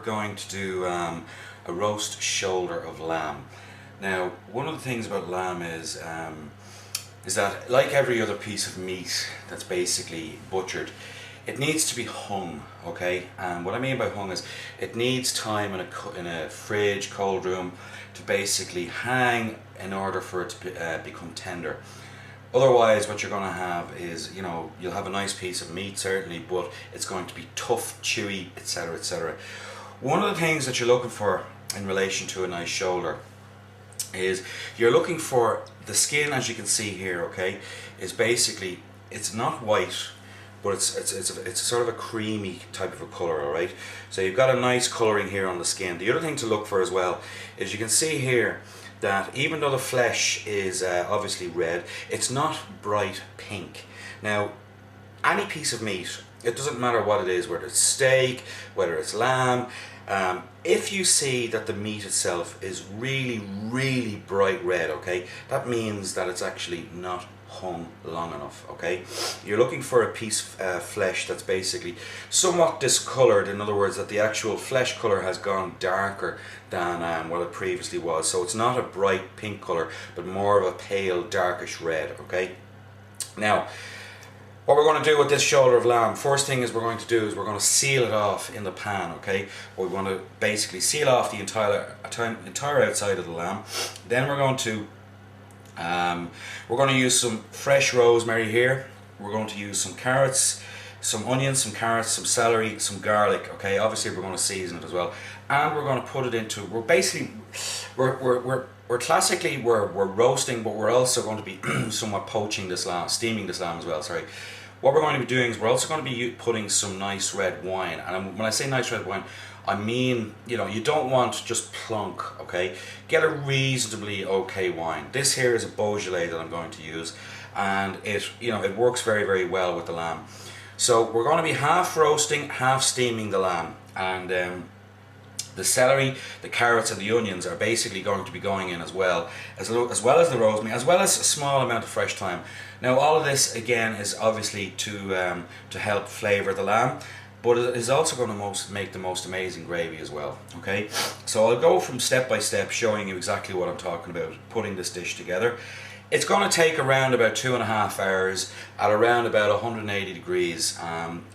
going to do a roast shoulder of lamb. Now, one of the things about lamb is that, like every other piece of meat that's basically butchered, it needs to be hung, okay? And what I mean by hung is it needs time in a fridge, cold room, to basically hang in order for it to become tender. Otherwise, what you're going to have is, you know, you'll have a nice piece of meat certainly, but it's going to be tough, chewy, etc., etc. One of the things that you're looking for in relation to a nice shoulder is you're looking for the skin, as you can see here, okay, is basically, it's not white, but it's sort of a creamy type of a colour, alright? So you've got a nice colouring here on the skin. The other thing to look for as well is you can see here that even though the flesh is obviously red, it's not bright pink. Now, any piece of meat, it doesn't matter what it is, whether it's steak, whether it's lamb, if you see that the meat itself is really, really bright red, okay, that means that it's actually not hung long enough, okay? You're looking for a piece of flesh that's basically somewhat discolored, in other words, that the actual flesh color has gone darker than what it previously was. So it's not a bright pink color, but more of a pale, darkish red, okay? Now, what we're going to do with this shoulder of lamb, first thing is we're going to seal it off in the pan, okay? We want to basically seal off the entire outside of the lamb. Then we're going to use some fresh rosemary here. We're going to use some carrots, some onions, some carrots, some celery, some garlic, okay? Obviously we're going to season it as well. And we're going to put it into, we're classically roasting, but we're also going to be somewhat poaching this lamb, steaming this lamb as well, sorry. What we're going to be doing is we're also going to be putting some nice red wine. And when I say nice red wine, I mean, you know, you don't want just plunk, okay? Get a reasonably okay wine. This here is a Beaujolais that I'm going to use, and it works very, very well with the lamb. So we're going to be half roasting, half steaming the lamb, and the celery, the carrots and the onions are basically going to be going in as well as the rosemary, as well as a small amount of fresh thyme. Now all of this again is obviously to help flavour the lamb, but it is also going to make the most amazing gravy as well, okay? So I'll go from step by step showing you exactly what I'm talking about, putting this dish together. It's going to take around about 2.5 hours at around about 180 degrees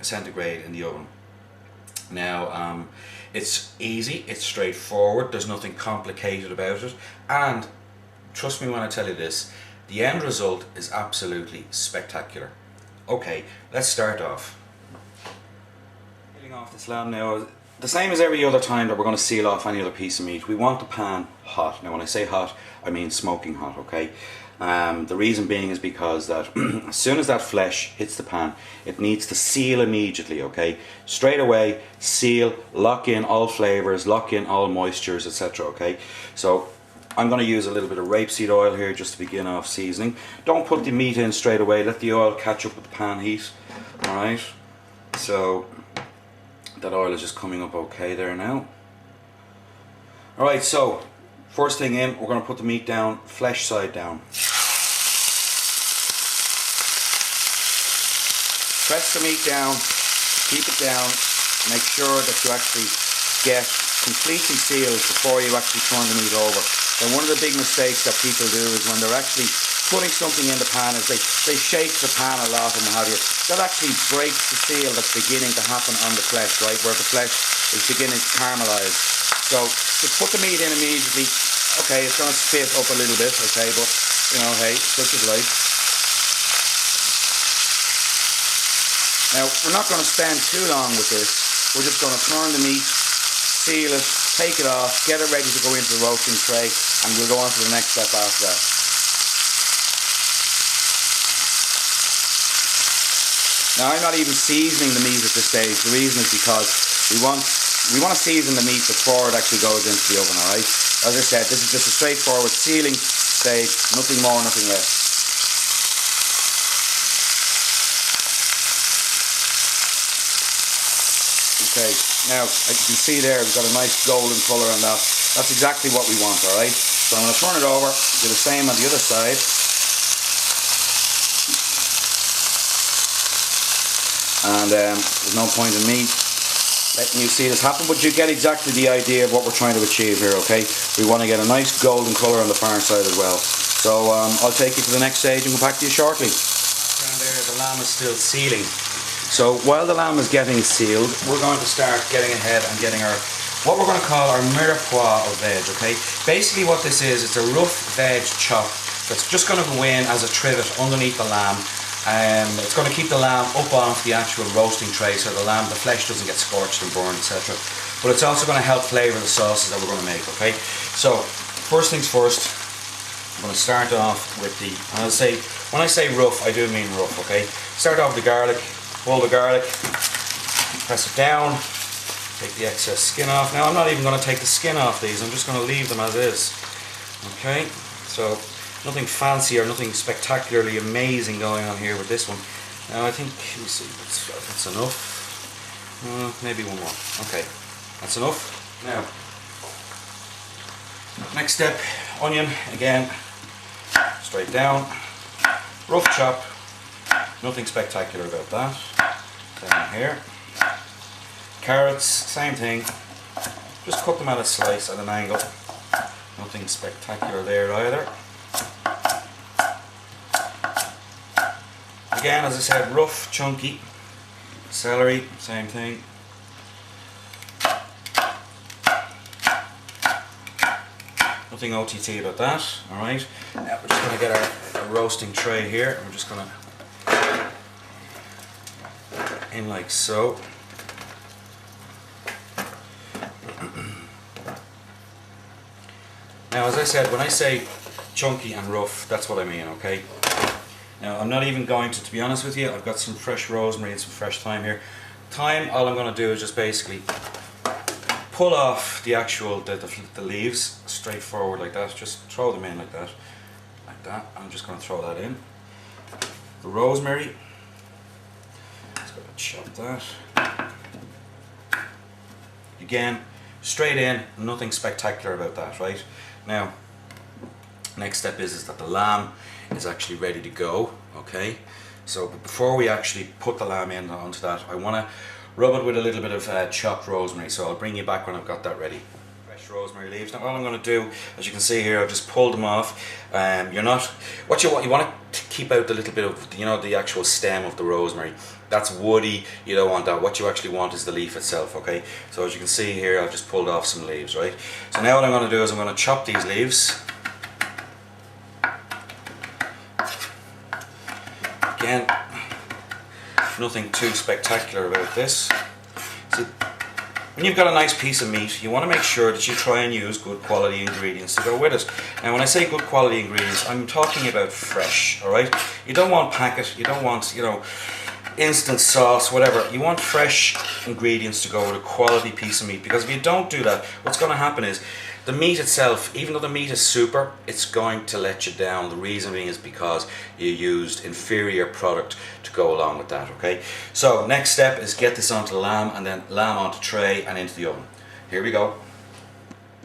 centigrade in the oven. Now, it's easy, it's straightforward, there's nothing complicated about it, and trust me when I tell you this, the end result is absolutely spectacular. Okay, let's start off. Peeling off this lamb now, the same as every other time that we're going to seal off any other piece of meat, we want the pan hot. Now when I say hot, I mean smoking hot, okay? The reason being is because that as soon as that flesh hits the pan, it needs to seal immediately, okay? Straight away, seal, lock in all flavors, lock in all moistures, etc., okay? So I'm going to use a little bit of rapeseed oil here just to begin off seasoning. Don't put the meat in straight away, let the oil catch up with the pan heat, alright? So that oil is just coming up okay there now. Alright, so first thing in, we're going to put the meat down, flesh side down. Press the meat down, keep it down, make sure that you actually get completely sealed before you actually turn the meat over. And one of the big mistakes that people do is when they're actually putting something in the pan is they shake the pan a lot and what have you. That actually breaks the seal that's beginning to happen on the flesh, right, where the flesh is beginning to caramelise. So just put the meat in immediately. Okay, it's going to spit up a little bit, okay, but you know, hey, such is life. Now, we're not going to spend too long with this. We're just going to turn the meat, seal it, take it off, get it ready to go into the roasting tray, and we'll go on to the next step after that. Now, I'm not even seasoning the meat at this stage. The reason is because we want to season the meat before it actually goes into the oven, alright? As I said, this is just a straightforward sealing stage, nothing more, nothing less. Okay, now as you can see there, we've got a nice golden colour on that. That's exactly what we want, alright? So I'm going to turn it over, do the same on the other side. And there's no point in me letting you see this happen, but you get exactly the idea of what we're trying to achieve here, okay? We want to get a nice golden colour on the far side as well. So I'll take you to the next stage and come back to you shortly. Down there, the lamb is still sealing. So while the lamb is getting sealed, we're going to start getting ahead and getting our, what we're going to call our mirepoix of veg, okay? Basically what this is, it's a rough veg chop that's just going to go in as a trivet underneath the lamb. It's going to keep the lamb up off the actual roasting tray so the flesh doesn't get scorched and burned, etc. But it's also going to help flavour the sauces that we're going to make, okay? So, first things first, I'm going to start off with the, when I say rough, I do mean rough, okay? Start off with the garlic, pull the garlic, press it down, take the excess skin off. Now I'm not even going to take the skin off these, I'm just going to leave them as is, okay? So, nothing fancy or nothing spectacularly amazing going on here with this one. Now I think, let me see, that's enough. Maybe one more. Okay, that's enough. Now, next step, onion, again, straight down, rough chop, nothing spectacular about that. Down here. Carrots, same thing, just cut them at a slice at an angle. Nothing spectacular there either. Again, as I said, rough, chunky. Celery, same thing. Nothing OTT about that, alright. Now we're just going to get our roasting tray here. We're just going to in like so. Now, as I said, when I say chunky and rough, that's what I mean, okay? Now, I'm not even going to be honest with you, I've got some fresh rosemary and some fresh thyme here. Thyme, all I'm going to do is just basically pull off the actual, the leaves, straightforward like that. Just throw them in like that. Like that. I'm just going to throw that in. The rosemary, just going to chop that. Again, straight in, nothing spectacular about that, right? Now, next step is that the lamb is actually ready to go, okay? So before we actually put the lamb in onto that, I want to rub it with a little bit of chopped rosemary, so I'll bring you back when I've got that ready. Fresh rosemary leaves. Now all I'm going to do, as you can see here, I've just pulled them off. You're not, what you want to keep out the little bit of, you know, the actual stem of the rosemary. That's woody, you don't want that. What you actually want is the leaf itself, okay? So as you can see here, I've just pulled off some leaves, right? So now what I'm going to do is I'm going to chop these leaves. Again, nothing too spectacular about this. See, when you've got a nice piece of meat, you want to make sure that you try and use good quality ingredients to go with it. Now when I say good quality ingredients, I'm talking about fresh, alright? You don't want packet, you don't want, you know, instant sauce, whatever. You want fresh ingredients to go with a quality piece of meat, because if you don't do that, what's going to happen is the meat itself, even though the meat is super, it's going to let you down. The reason being is because you used inferior product to go along with that, okay? So next step is get this onto the lamb, and then lamb onto tray and into the oven. Here we go.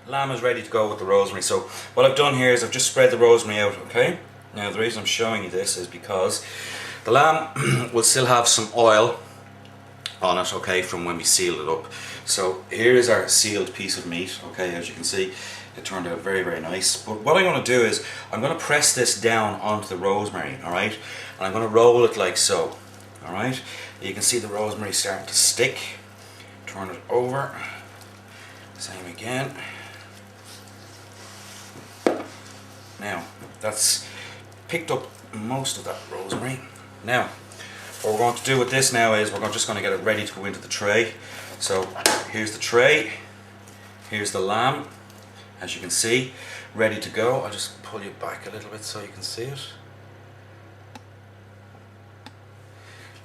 Lamb is ready to go with the rosemary. So what I've done here is I've just spread the rosemary out, okay? Now the reason I'm showing you this is because the lamb will still have some oil on it, okay, from when we sealed it up. So here is our sealed piece of meat, okay, as you can see, it turned out very, very nice. But what I'm going to do is, I'm going to press this down onto the rosemary, alright, and I'm going to roll it like so, alright. You can see the rosemary starting to stick. Turn it over, same again. Now, that's picked up most of that rosemary. Now, what we're going to do with this now is we're just going to get it ready to go into the tray. So here's the tray, here's the lamb, as you can see, ready to go. I'll just pull you back a little bit so you can see it.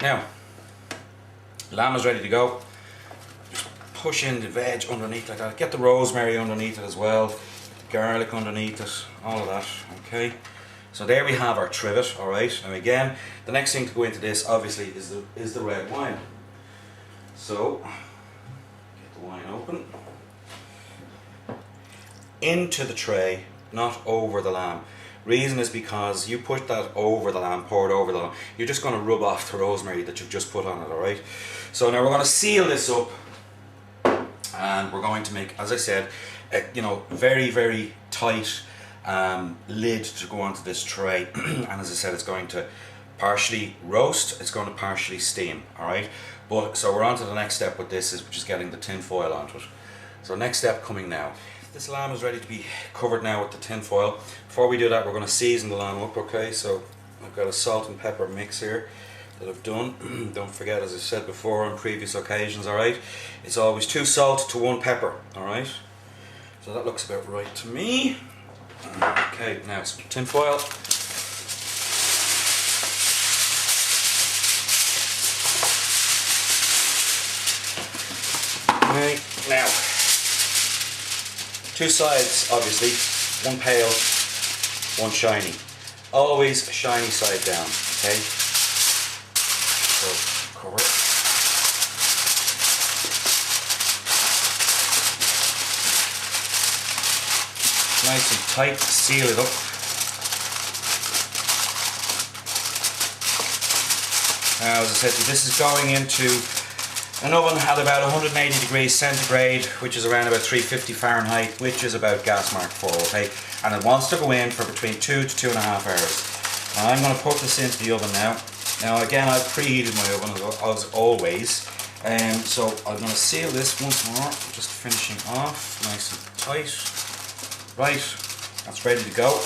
Now, lamb is ready to go. Just push in the veg underneath like that. Get the rosemary underneath it as well, the garlic underneath it, all of that, okay? So there we have our trivet, alright? Now again, the next thing to go into this obviously is the red wine. So, get the wine open. Into the tray, not over the lamb. Reason is because you put that over the lamb, pour it over the lamb, you're just going to rub off the rosemary that you've just put on it, alright? So now we're going to seal this up and we're going to make, as I said, a, you know, very, very tight lid to go onto this tray. And as I said, it's going to partially roast, it's going to partially steam, all right? But so we're on to the next step with this, which is getting the tin foil onto it. So next step coming now. This lamb is ready to be covered now with the tin foil. Before we do that, we're going to season the lamb up, okay? So I've got a salt and pepper mix here that I've done. Don't forget, as I said before on previous occasions, alright? It's always 2 salt to 1 pepper, alright? So that looks about right to me. Okay, now some tin foil. Okay, now 2 sides, obviously, 1 pale, 1 shiny. Always shiny side down, okay? So cover it. Nice and tight, seal it up. Now, as I said, this is going into an oven at about 180 degrees centigrade, which is around about 350 Fahrenheit, which is about gas mark 4, okay? And it wants to go in for between 2 to 2.5 hours. Now I'm going to put this into the oven now. Now again, I've preheated my oven as always. So I'm going to seal this once more, just finishing off, nice and tight. Right, that's ready to go.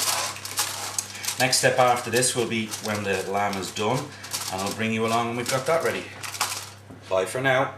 Next step after this will be when the lamb is done, and I'll bring you along when we've got that ready. Bye for now.